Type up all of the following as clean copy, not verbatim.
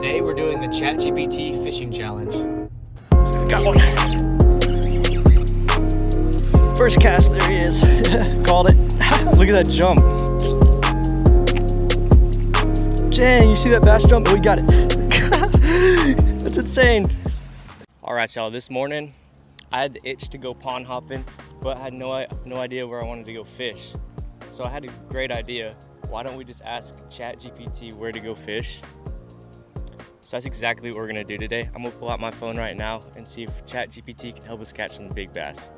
Today we're doing the Chat GPT fishing challenge. Got one. First cast, there he is. Called it. Look at that jump. Dang, you see that bass jump? Oh, we got it. That's insane. All right, y'all, this morning I had the itch to go pond hopping, but I had no idea where I wanted to go fish. So I had a great idea. Why don't we just ask Chat GPT where to go fish? So that's exactly what we're gonna do today. I'm gonna pull out my phone right now and see if Chat GPT can help us catch some big bass.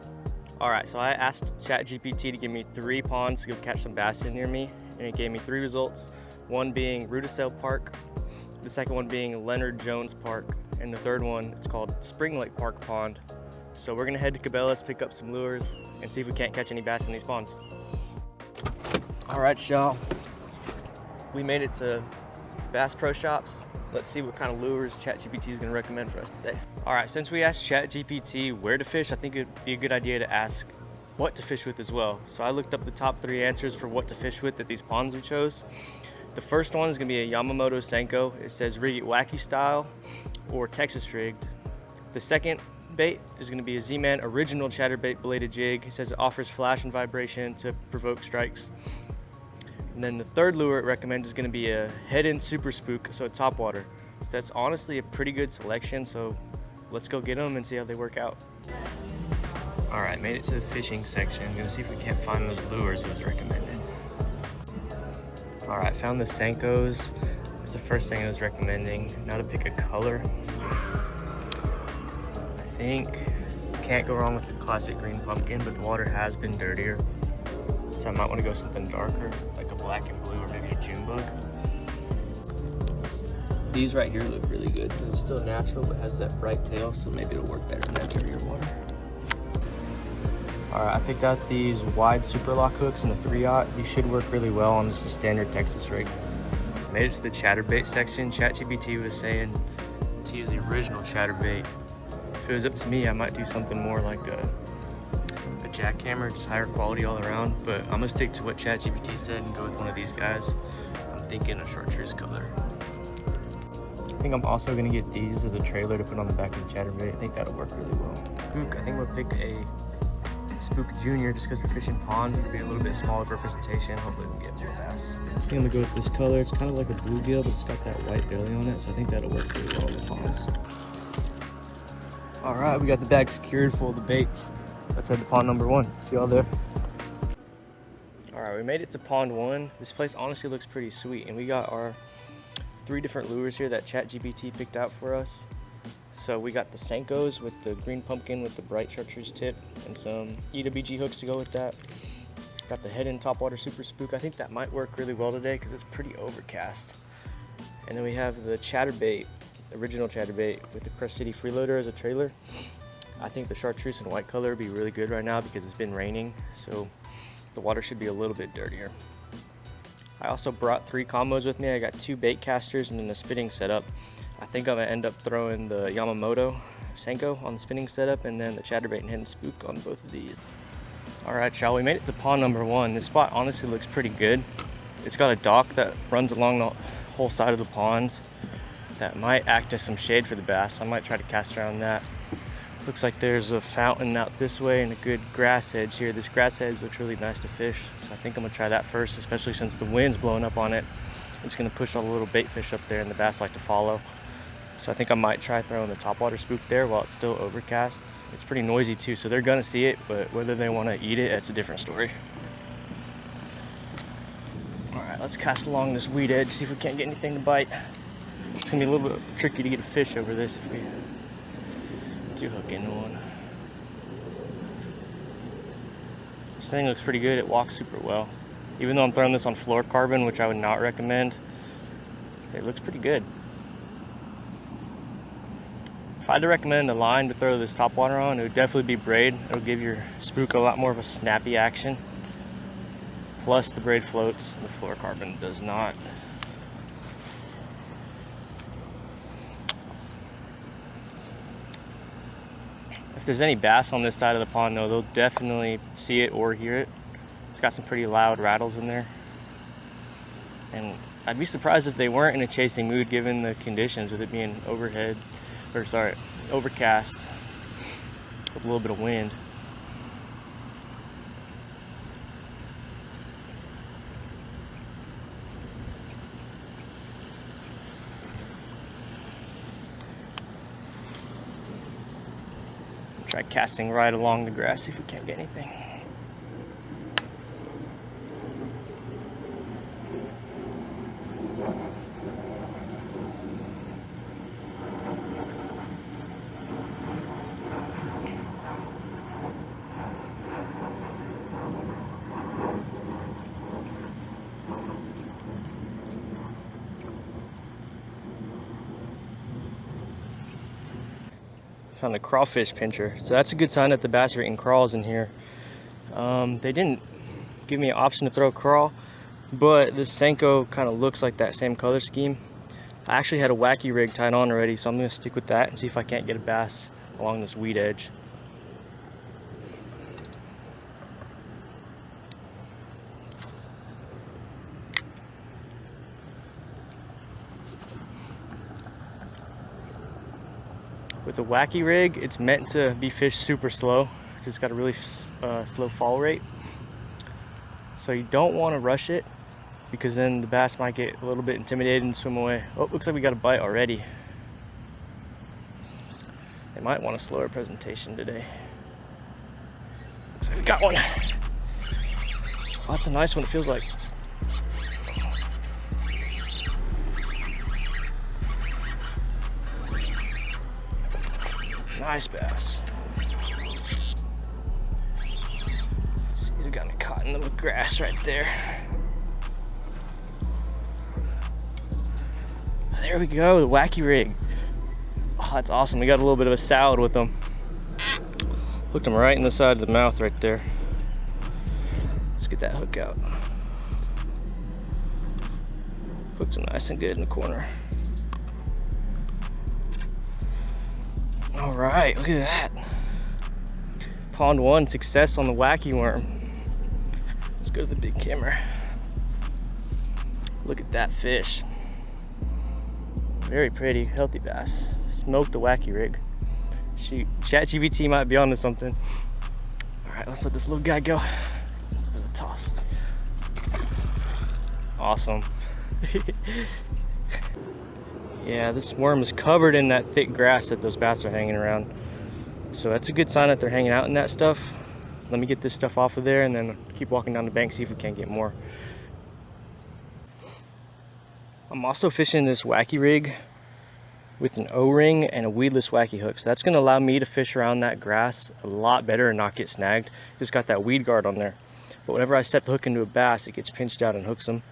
All right, so I asked Chat GPT to give me 3 ponds to go catch some bass in near me, and it gave me 3 results. One being Rudisell Park, the second one being Leonard Jones Park, and the third one is called Spring Lake Park Pond. So we're gonna head to Cabela's, pick up some lures, and see if we can't catch any bass in these ponds. All right, y'all. We made it to Bass Pro Shops. Let's see what kind of lures ChatGPT is going to recommend for us today. All right, since we asked ChatGPT where to fish, I think it'd be a good idea to ask what to fish with as well. So I looked up the top 3 answers for what to fish with at these ponds we chose. The first one is going to be a Yamamoto Senko. It says rig it wacky style or Texas rigged. The second bait is going to be a Z-Man original chatterbait bladed jig. It says it offers flash and vibration to provoke strikes. And then the third lure it recommends is going to be a head-in super spook, so a topwater. So that's honestly a pretty good selection, so let's go get them and see how they work out. All right, made it to the fishing section. I'm gonna see if we can't find those lures it was recommended. All right, found the Senkos. That's the first thing it was recommending. Now to pick a color. I think can't go wrong with the classic green pumpkin, but the water has been dirtier. So I might want to go something darker, like a black and blue or maybe a June bug. These right here look really good because it's still natural but has that bright tail, so maybe it'll work better in that dirtier water. All right, I picked out these wide super lock hooks in the 3/0. These should work really well on just a standard Texas rig. Made it to the chatterbait section. ChatGPT was saying to use the original chatterbait. If it was up to me, I might do something more like a jackhammer, just higher quality all around, but I'm gonna stick to what ChatGPT said and go with one of these guys. I'm thinking a chartreuse color. I think I'm also gonna get these as a trailer to put on the back of the chatterbait. I think that'll work really well. Spook, I think we'll pick a Spook Junior just because we're fishing ponds. It'll be a little bit smaller for presentation. Hopefully we can get more bass. I think I'm gonna go with this color. It's kind of like a bluegill, but it's got that white belly on it, so I think that'll work really well in the ponds. All right, we got the bag secured full of the baits. Let's head to pond number 1. See y'all there. All right, we made it to pond 1. This place honestly looks pretty sweet, and we got our 3 different lures here that ChatGPT picked out for us. So we got the Senkos with the green pumpkin with the bright chartreuse tip and some EWG hooks to go with that. Got the head-in topwater super spook. I think that might work really well today because it's pretty overcast. And then we have the chatterbait, original chatterbait with the Crest City freeloader as a trailer. I think the chartreuse and white color would be really good right now because it's been raining, so the water should be a little bit dirtier. I also brought 3 combos with me. I got 2 bait casters and then a spinning setup. I think I'm gonna end up throwing the Yamamoto Senko on the spinning setup and then the chatterbait and head-in spook on both of these. All right, y'all, we made it to pond number 1. This spot honestly looks pretty good. It's got a dock that runs along the whole side of the pond that might act as some shade for the bass. I might try to cast around that. Looks like there's a fountain out this way and a good grass edge here. This grass edge looks really nice to fish, so I think I'm gonna try that first, especially since the wind's blowing up on it. It's gonna push all the little bait fish up there and the bass like to follow. So I think I might try throwing the topwater spook there while it's still overcast. It's pretty noisy too, so they're gonna see it, but whether they wanna eat it, that's a different story. All right, let's cast along this weed edge, see if we can't get anything to bite. It's gonna be a little bit tricky to get a fish over this if we do hook into one. This thing looks pretty good. It walks super well. Even though I'm throwing this on fluorocarbon, which I would not recommend, it looks pretty good. If I had to recommend a line to throw this topwater on, it would definitely be braid. It'll give your spook a lot more of a snappy action. Plus the braid floats, the fluorocarbon does not. If there's any bass on this side of the pond though, they'll definitely see it or hear it. It's got some pretty loud rattles in there. And I'd be surprised if they weren't in a chasing mood given the conditions, with it being overcast with a little bit of wind. Try casting right along the grass, see if we can't get anything. Found a crawfish pincher, so that's a good sign that the bass are eating crawls in here. They didn't give me an option to throw a crawl, but this Senko kind of looks like that same color scheme. I actually had a wacky rig tied on already, so I'm going to stick with that and see if I can't get a bass along this weed edge. With the wacky rig, it's meant to be fished super slow because it's got a really slow fall rate. So you don't want to rush it because then the bass might get a little bit intimidated and swim away. Oh, looks like we got a bite already. They might want a slower presentation today. Looks like we got one. Oh, that's a nice one, it feels like. Nice bass. Let's see, he's got me caught in the grass right there. There we go, the wacky rig. Oh, that's awesome. We got a little bit of a salad with them. Hooked him right in the side of the mouth right there. Let's get that hook out. Hooked him nice and good in the corner. All right, look at that. Pond 1 success on the wacky worm. Let's go to the big camera. Look at that fish. Very pretty, healthy bass. Smoked the wacky rig. Shoot, Chat GPT might be onto something. All right, let's let this little guy go. Toss. Awesome. Yeah, this worm is covered in that thick grass that those bass are hanging around. So that's a good sign that they're hanging out in that stuff. Let me get this stuff off of there and then keep walking down the bank, see if we can't get more. I'm also fishing this wacky rig with an O-ring and a weedless wacky hook. So that's gonna allow me to fish around that grass a lot better and not get snagged. It's got that weed guard on there. But whenever I step the hook into a bass, it gets pinched out and hooks them.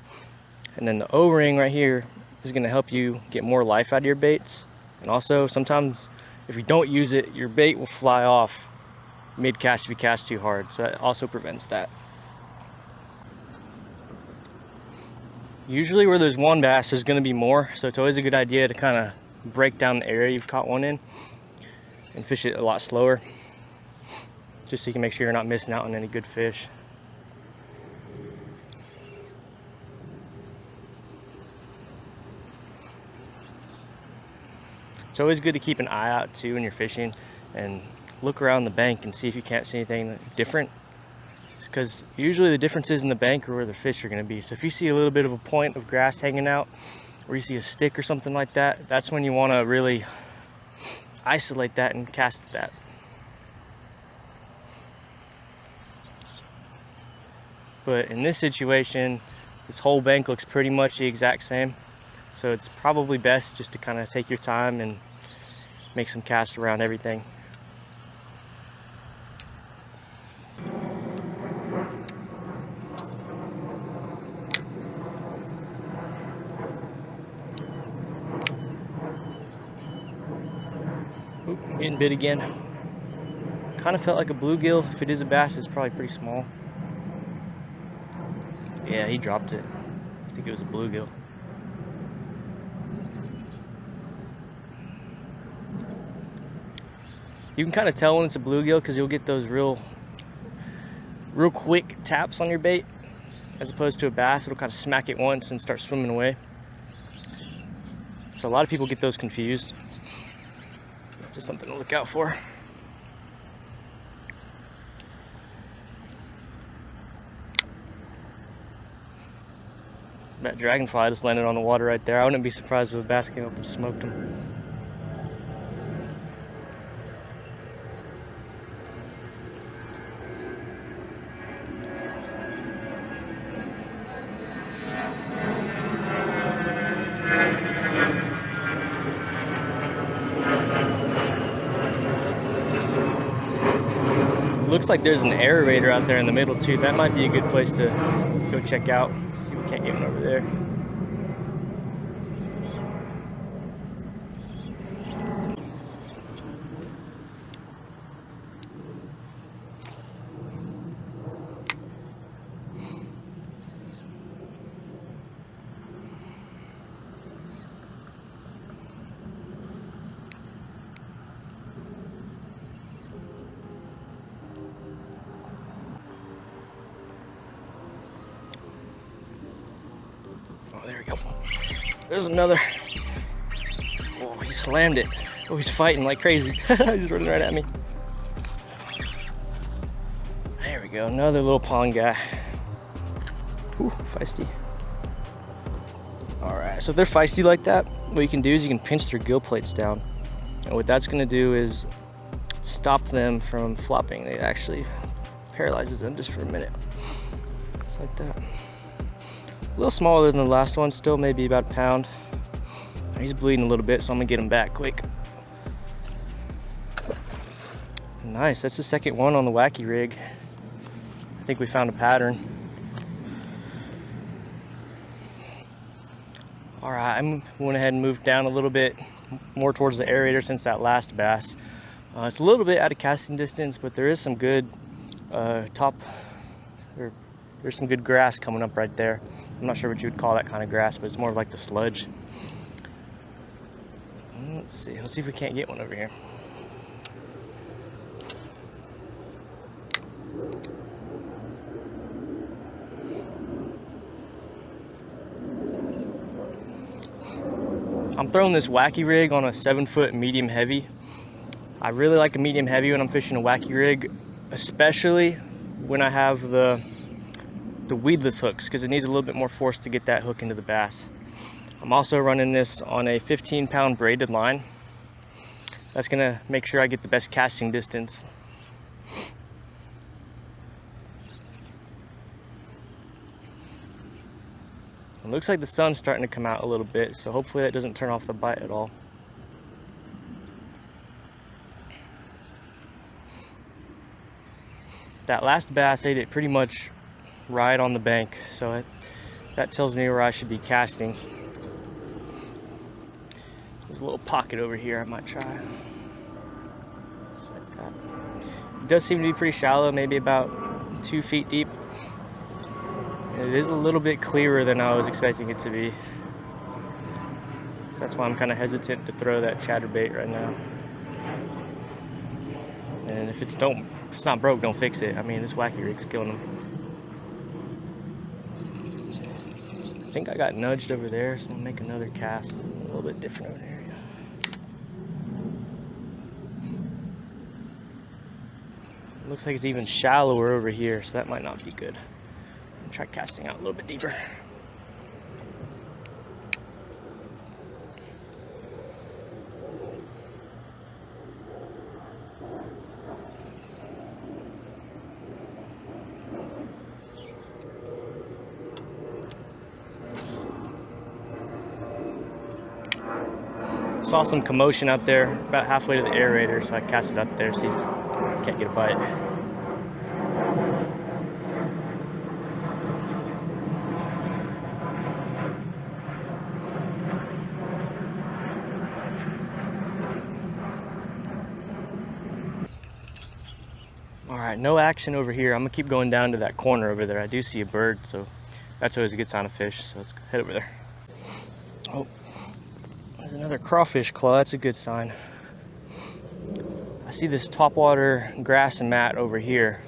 And then the O-ring right here is going to help you get more life out of your baits. And also sometimes if you don't use it, your bait will fly off mid-cast if you cast too hard. So that also prevents that. Usually where there's one bass, there's going to be more. So it's always a good idea to kind of break down the area you've caught one in and fish it a lot slower, just so you can make sure you're not missing out on any good fish. It's always good to keep an eye out too when you're fishing and look around the bank and see if you can't see anything different, because usually the differences in the bank are where the fish are going to be. So if you see a little bit of a point of grass hanging out, or you see a stick or something like that, that's when you want to really isolate that and cast at that. But in this situation, this whole bank looks pretty much the exact same. So it's probably best just to kind of take your time and make some casts around everything. Oop, I'm getting bit again. Kind of felt like a bluegill. If it is a bass, it's probably pretty small. Yeah, he dropped it. I think it was a bluegill. You can kind of tell when it's a bluegill because you'll get those real quick taps on your bait, as opposed to a bass. It'll kind of smack it once and start swimming away. So a lot of people get those confused. Just something to look out for. That dragonfly just landed on the water right there. I wouldn't be surprised if a bass came up and smoked him. Looks like there's an aerator out there in the middle too. That might be a good place to go check out. See if we can't get one over there. Oh, there we go. There's another. Oh, he slammed it. Oh, he's fighting like crazy. He's running right at me. There we go, another little pond guy. Ooh, feisty. All right, so if they're feisty like that, what you can do is you can pinch their gill plates down. And what that's gonna do is stop them from flopping. It actually paralyzes them just for a minute. Just like that. A little smaller than the last one, still maybe about a pound. He's bleeding a little bit, so I'm gonna get him back quick. Nice, that's the second one on the wacky rig. I think we found a pattern. All right, I went ahead and moved down a little bit more towards the aerator since that last bass. It's a little bit out of casting distance, but there is some good there's some good grass coming up right there. I'm not sure what you would call that kind of grass, but it's more like the sludge. Let's see if we can't get one over here. I'm throwing this wacky rig on a 7-foot medium heavy. I really like a medium heavy when I'm fishing a wacky rig, especially when I have the weedless hooks, because it needs a little bit more force to get that hook into the bass. I'm also running this on a 15-pound braided line. That's gonna make sure I get the best casting distance. It looks like the sun's starting to come out a little bit, so hopefully that doesn't turn off the bite at all. That last bass ate it pretty much right on the bank, so that tells me where I should be casting. There's a little pocket over here I might try. Just like that. It does seem to be pretty shallow, maybe about 2 feet deep. It is a little bit clearer than I was expecting it to be. So that's why I'm kind of hesitant to throw that chatterbait right now. And if it's not broke, don't fix it. I mean, this wacky rig's killing them. I think I got nudged over there, so I'm gonna make another cast. A little bit different area. Looks like it's even shallower over here, so that might not be good. Try casting out a little bit deeper. Saw some commotion out there about halfway to the aerator, so I cast it up there, see if I can't get a bite. All right, no action over here. I'm gonna keep going down to that corner over there. I do see a bird, so that's always a good sign of fish. So let's head over there. Oh, there's another crawfish claw. That's a good sign. I see this topwater grass and mat over here.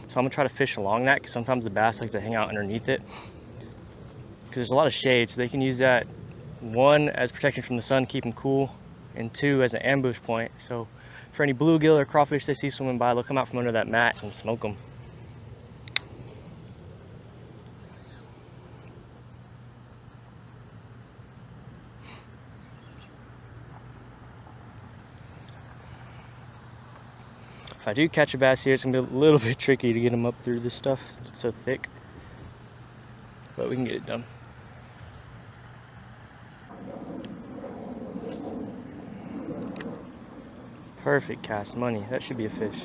So I'm gonna try to fish along that because sometimes the bass like to hang out underneath it because there's a lot of shade, so they can use that, one, as protection from the sun, keep them cool, and two, as an ambush point. So for any bluegill or crawfish they see swimming by, they'll come out from under that mat and smoke them. If I do catch a bass here, it's gonna be a little bit tricky to get them up through this stuff. It's so thick, but we can get it done. Perfect cast, money. That should be a fish.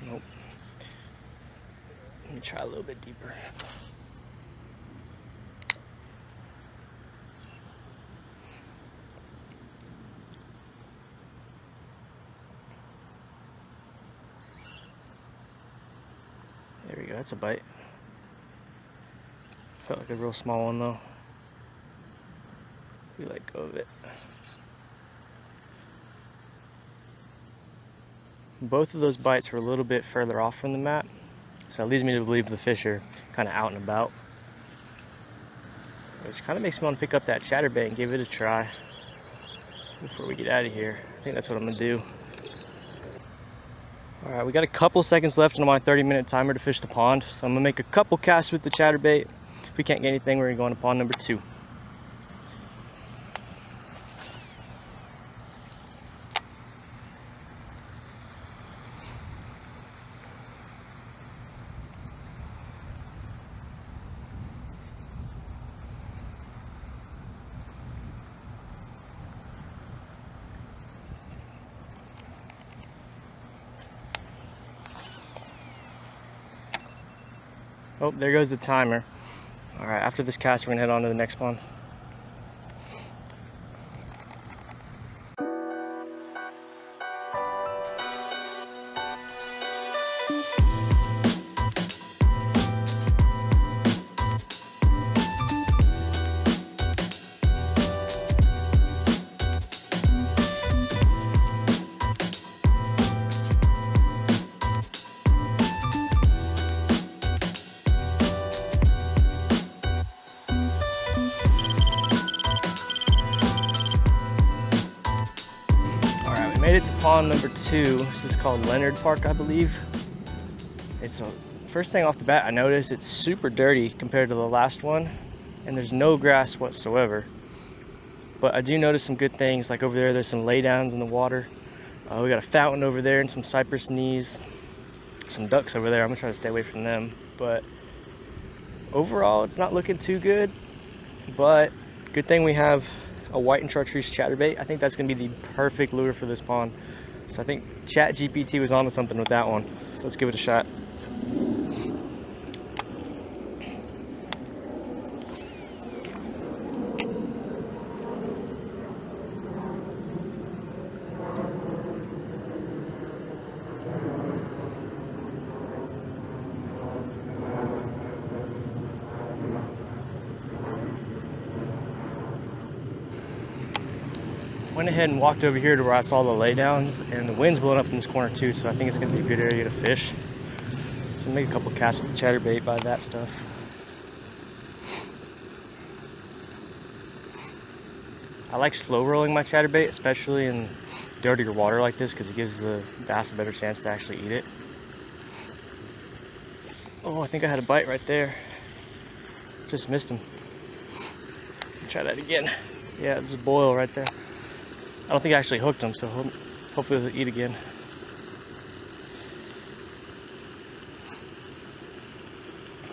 Nope. Let me try a little bit deeper. There we go, that's a bite. Felt like a real small one though. We let go of it. Both of those bites were a little bit further off from the mat, so it leads me to believe the fish are kind of out and about, which kind of makes me want to pick up that chatterbait and give it a try before we get out of here. I think that's what I'm gonna do. All right, we got a couple seconds left on my 30-minute timer to fish the pond, so I'm gonna make a couple casts with the chatterbait. If we can't get anything, we're gonna go on to pond number 2. Oh, there goes the timer. All right, after this cast, we're gonna head on to the next pond. Made it to pond number 2. This is called Leonard Park, I believe. It's a, first thing off the bat I noticed, it's super dirty compared to the last one, and there's no grass whatsoever. But I do notice some good things, like over there, there's some laydowns in the water. We got a fountain over there and some cypress knees. Some ducks over there. I'm gonna try to stay away from them. But overall, it's not looking too good. But good thing we have a white and chartreuse chatterbait. I think that's gonna be the perfect lure for this pond. So I think Chat GPT was onto something with that one. So let's give it a shot. Went ahead and walked over here to where I saw the laydowns, and the wind's blowing up in this corner too, so I think it's gonna be a good area to fish. So make a couple casts with the chatterbait by that stuff. I like slow rolling my chatterbait, especially in dirtier water like this, because it gives the bass a better chance to actually eat it. Oh, I think I had a bite right there. Just missed him. Try that again. Yeah, there's a boil right there. I don't think I actually hooked him, so hopefully he'll eat again.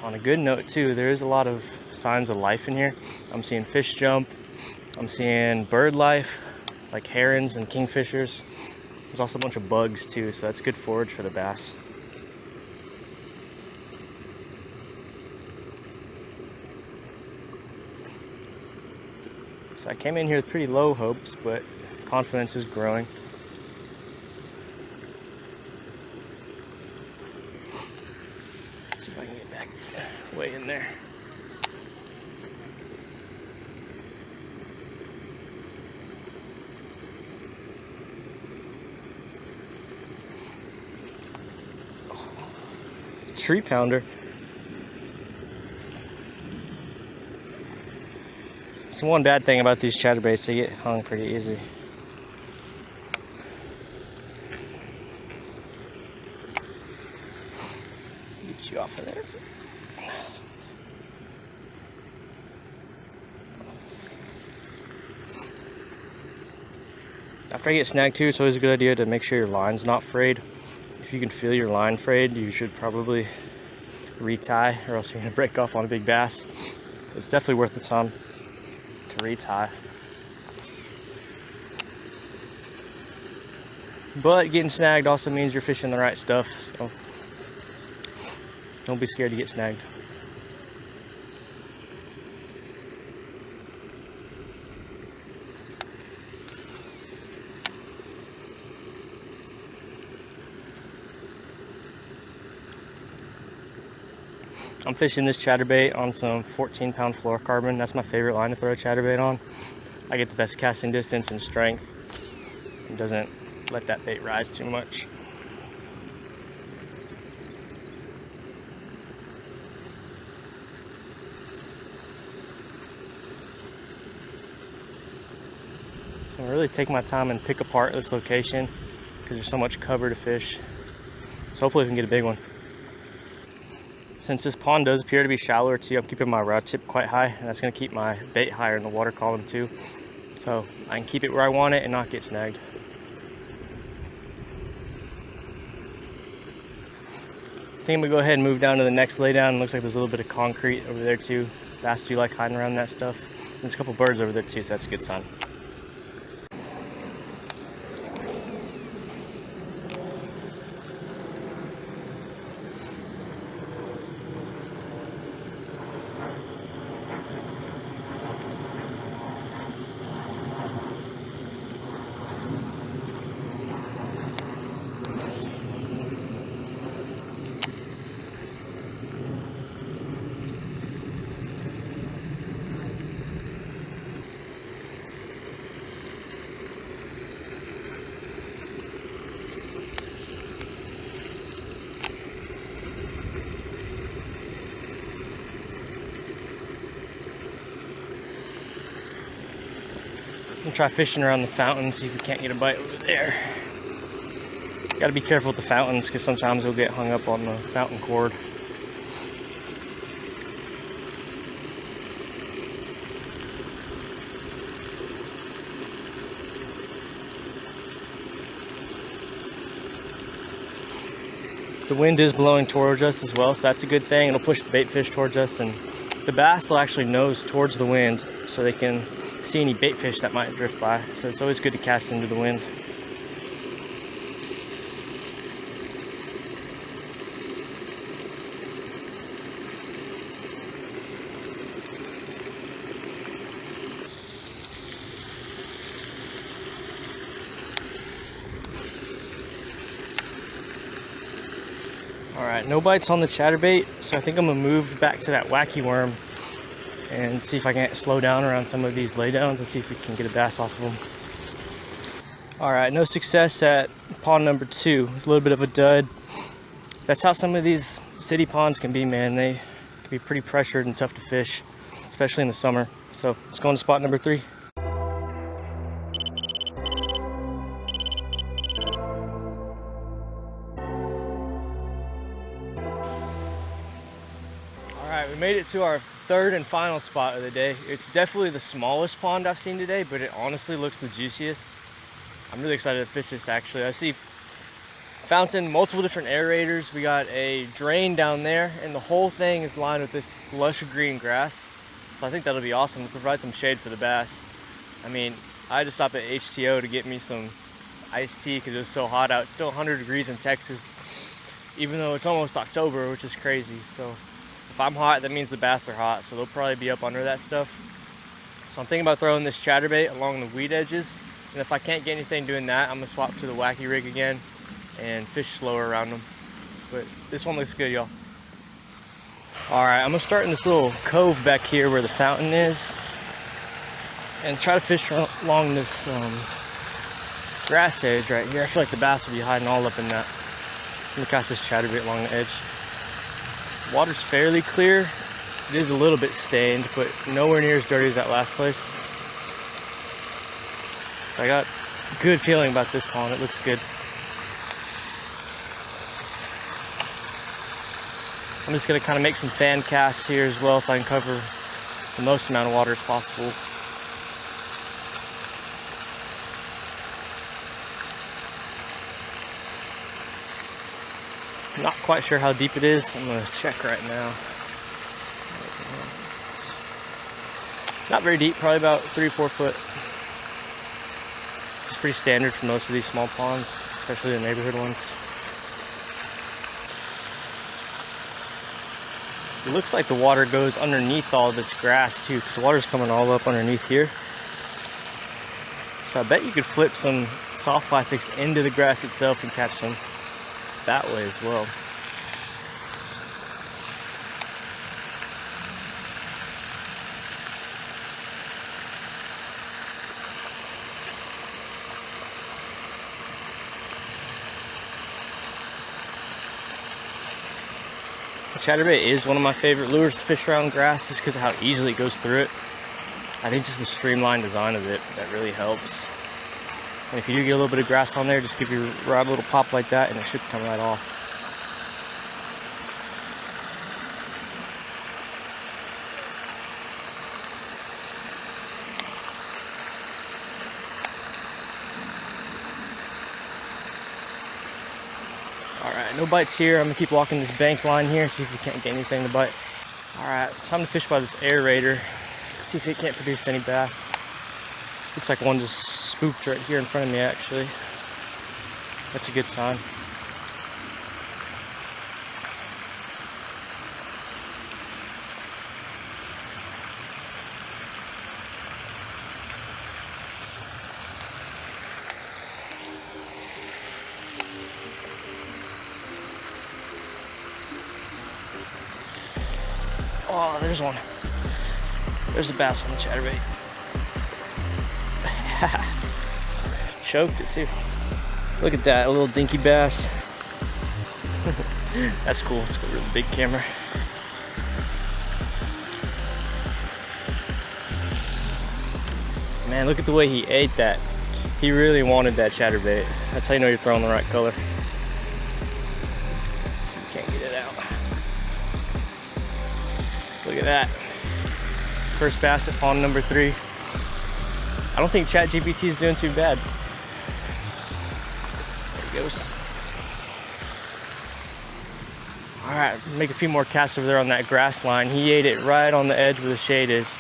On a good note too, there is a lot of signs of life in here. I'm seeing fish jump, I'm seeing bird life, like herons and kingfishers. There's also a bunch of bugs too, so that's good forage for the bass. So I came in here with pretty low hopes, but confidence is growing. Let's see if I can get back way in there. Tree pounder. So one bad thing about these chatterbaits, they get hung pretty easy. Get you off of there. After I get snagged too, it's always a good idea to make sure your line's not frayed. If you can feel your line frayed, you should probably retie, or else you're gonna break off on a big bass. So it's definitely worth the time to retie. But getting snagged also means you're fishing the right stuff, so don't be scared to get snagged. I'm fishing this chatterbait on some 14-pound fluorocarbon. That's my favorite line to throw a chatterbait on. I get the best casting distance and strength. It doesn't let that bait rise too much. So I'm gonna really take my time and pick apart this location because there's so much cover to fish. So hopefully we can get a big one. Since this pond does appear to be shallower too, I'm keeping my rod tip quite high, and that's going to keep my bait higher in the water column too. So I can keep it where I want it and not get snagged. I think I'm going to go ahead and move down to the next laydown. It looks like there's a little bit of concrete over there too. Bass do like hiding around that stuff. There's a couple birds over there too, so that's a good sign. We'll try fishing around the fountain, see if we can't get a bite over there. Gotta be careful with the fountains because sometimes we'll get hung up on the fountain cord. The wind is blowing towards us as well, so that's a good thing. It'll push the bait fish towards us, and the bass will actually nose towards the wind so they can see any bait fish that might drift by. So it's always good to cast into the wind. All right, no bites on the chatterbait, so I think I'm gonna move back to that wacky worm and see if I can slow down around some of these laydowns and see if we can get a bass off of them. All right, no success at pond number 2. A little bit of a dud. That's how some of these city ponds can be, man. They can be pretty pressured and tough to fish, especially in the summer. So let's go on to spot number 3. Alright, we made it to our third and final spot of the day. It's definitely the smallest pond I've seen today, but it honestly looks the juiciest. I'm really excited to fish this actually. I see fountain, multiple different aerators. We got a drain down there, and the whole thing is lined with this lush green grass. So I think that'll be awesome to provide some shade for the bass. I mean, I had to stop at HTO to get me some iced tea because it was so hot out. It's still 100 degrees in Texas, even though it's almost October, which is crazy. So if I'm hot, that means the bass are hot, so they'll probably be up under that stuff. So I'm thinking about throwing this chatterbait along the weed edges. And if I can't get anything doing that, I'm gonna swap to the wacky rig again and fish slower around them. But this one looks good, y'all. All right, I'm gonna start in this little cove back here where the fountain is and try to fish along this grass edge right here. I feel like the bass will be hiding all up in that. So I'm gonna cast this chatterbait along the edge. Water's fairly clear. It is a little bit stained, but nowhere near as dirty as that last place. So I got a good feeling about this pond. It looks good. I'm just gonna kind of make some fan casts here as well so I can cover the most amount of water as possible. I'm not quite sure how deep it is. I'm gonna check right now. Not very deep, probably about 3 or 4 foot. It's pretty standard for most of these small ponds, especially the neighborhood ones. It looks like the water goes underneath all this grass too, because the water's coming all up underneath here. So I bet you could flip some soft plastics into the grass itself and catch them that way as well. Chatterbait is one of my favorite lures to fish around grass just because of how easily it goes through it. I think just the streamlined design of it, that really helps. And if you do get a little bit of grass on there, just give your rod a little pop like that and it should come right off. Alright, no bites here. I'm gonna keep walking this bank line here, see if we can't get anything to bite. Alright, time to fish by this aerator. See if it can't produce any bass. Looks like one just spooked right here in front of me actually. That's a good sign. Oh, there's one. There's a bass on the chatterbait. Choked it too. Look at that, a little dinky bass. That's cool. Let's go with the big camera. Man, look at the way he ate that. He really wanted that chatterbait. That's how you know you're throwing the right color. So you can't get it out. Look at that. First bass at pond number 3. I don't think Chat GPT is doing too bad. There he goes. All right, make a few more casts over there on that grass line. He ate it right on the edge where the shade is.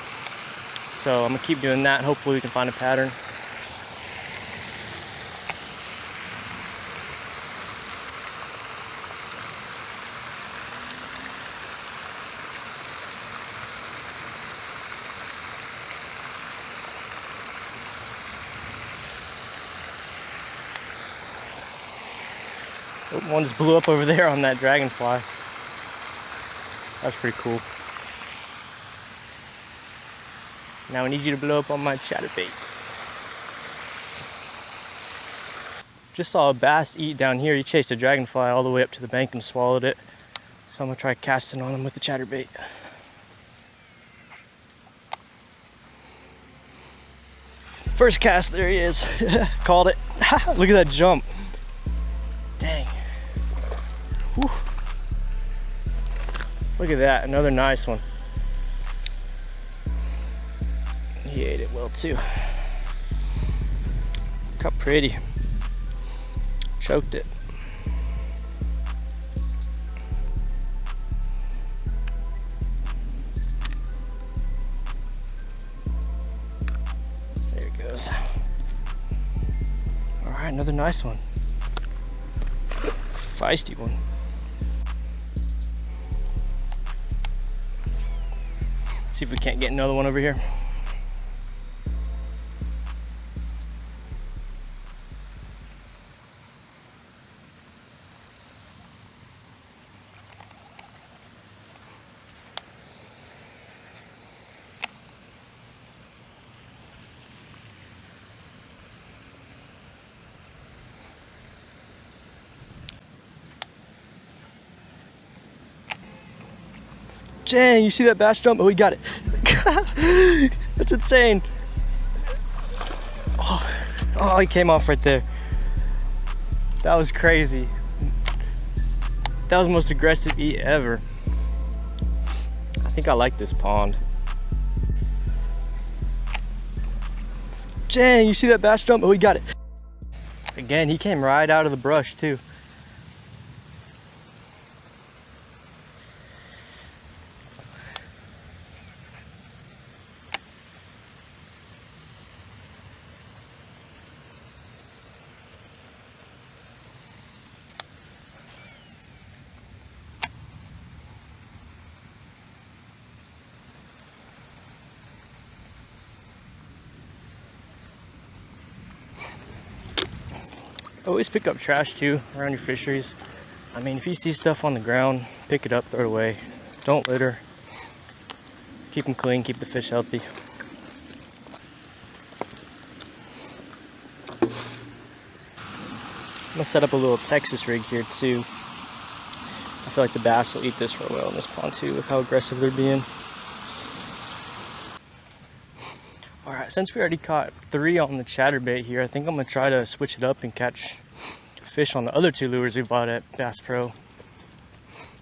So I'm gonna keep doing that. Hopefully we can find a pattern. Oh, one just blew up over there on that dragonfly. That's pretty cool. Now I need you to blow up on my chatterbait. Just saw a bass eat down here. He chased a dragonfly all the way up to the bank and swallowed it. So I'm gonna try casting on him with the chatterbait. First cast, there he is. Called it. Look at that jump. Dang. Whew. Look at that, another nice one. He ate it well too. Cut pretty. Choked it. There it goes. All right, another nice one. Feisty one. See if we can't get another one over here. Dang, you see that bass jump? Oh, we got it. That's insane. Oh, he came off right there. That was crazy. That was the most aggressive eat ever. I think I like this pond. Dang, you see that bass jump? Oh, we got it. Again, he came right out of the brush too. Always pick up trash too around your fisheries. I mean, if you see stuff on the ground, pick it up, throw it away. Don't litter. Keep them clean, keep the fish healthy. I'm gonna set up a little Texas rig here too. I feel like the bass will eat this real well in this pond too, with how aggressive they're being. Alright, since we already caught 3 on the chatterbait here, I think I'm gonna try to switch it up and catch fish on the other 2 lures we bought at Bass Pro,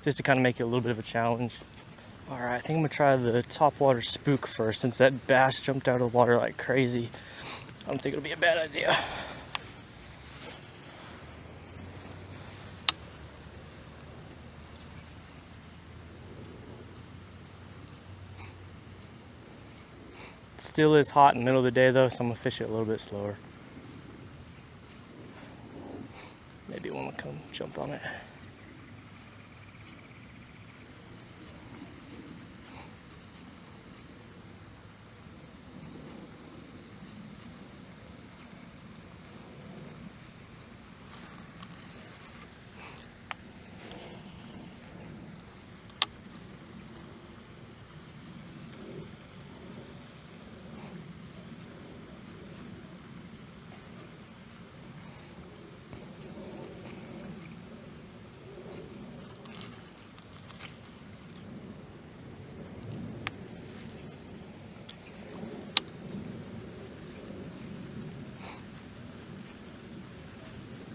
just to kind of make it a little bit of a challenge. Alright, I think I'm gonna try the topwater spook first, since that bass jumped out of the water like crazy. I don't think it'll be a bad idea. Still is hot in the middle of the day though, so I'm gonna fish it a little bit slower. Maybe one will come jump on it.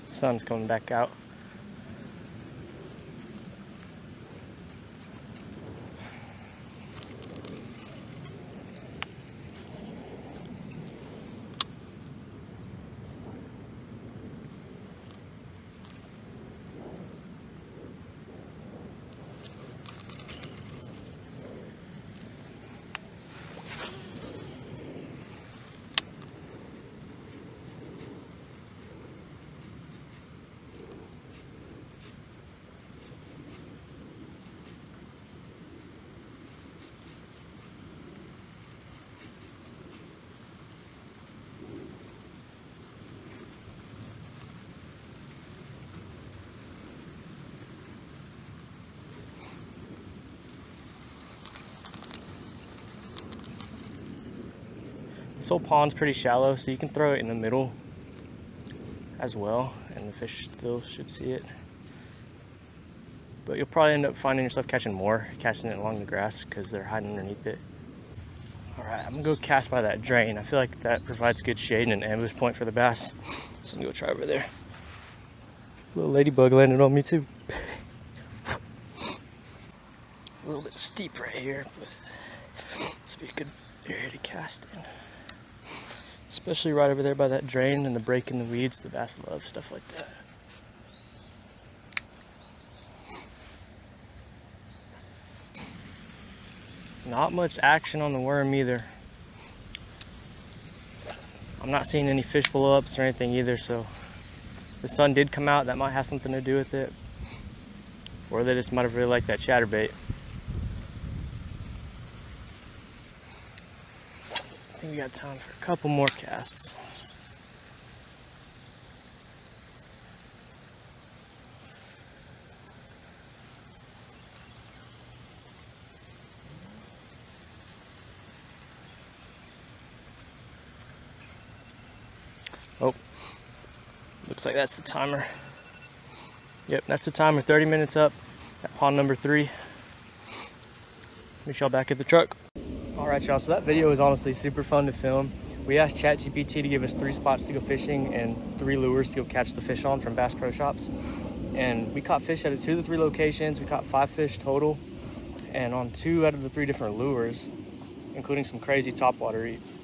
Sun's coming back out. This whole pond's pretty shallow, so you can throw it in the middle as well, and the fish still should see it. But you'll probably end up finding yourself catching more, casting it along the grass because they're hiding underneath it. Alright, I'm gonna go cast by that drain. I feel like that provides good shade and an ambush point for the bass. So I'm gonna go try over there. Little ladybug landed on me too. A little bit steep right here, but this will be a good area to cast in. Especially right over there by that drain and the break in the weeds. The bass love stuff like that. Not much action on the worm either. I'm not seeing any fish blow ups or anything either, so the sun did come out. That might have something to do with it. Or they just might have really liked that chatterbait. I think we got time for a couple more casts. Oh, looks like that's the timer. Yep, that's the timer, 30 minutes up at pond number 3. Meet y'all back at the truck. All right, y'all, so that video was honestly super fun to film. We asked Chat GPT to give us 3 spots to go fishing and 3 lures to go catch the fish on from Bass Pro Shops. And we caught fish out of 2 of the 3 locations. We caught 5 fish total, and on 2 out of the 3 different lures, including some crazy topwater eats.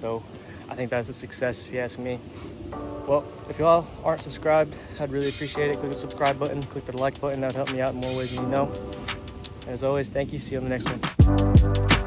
So I think that's a success if you ask me. Well, if y'all aren't subscribed, I'd really appreciate it. Click the subscribe button, click the like button. That would help me out in more ways than you know. As always, thank you. See you on the next one.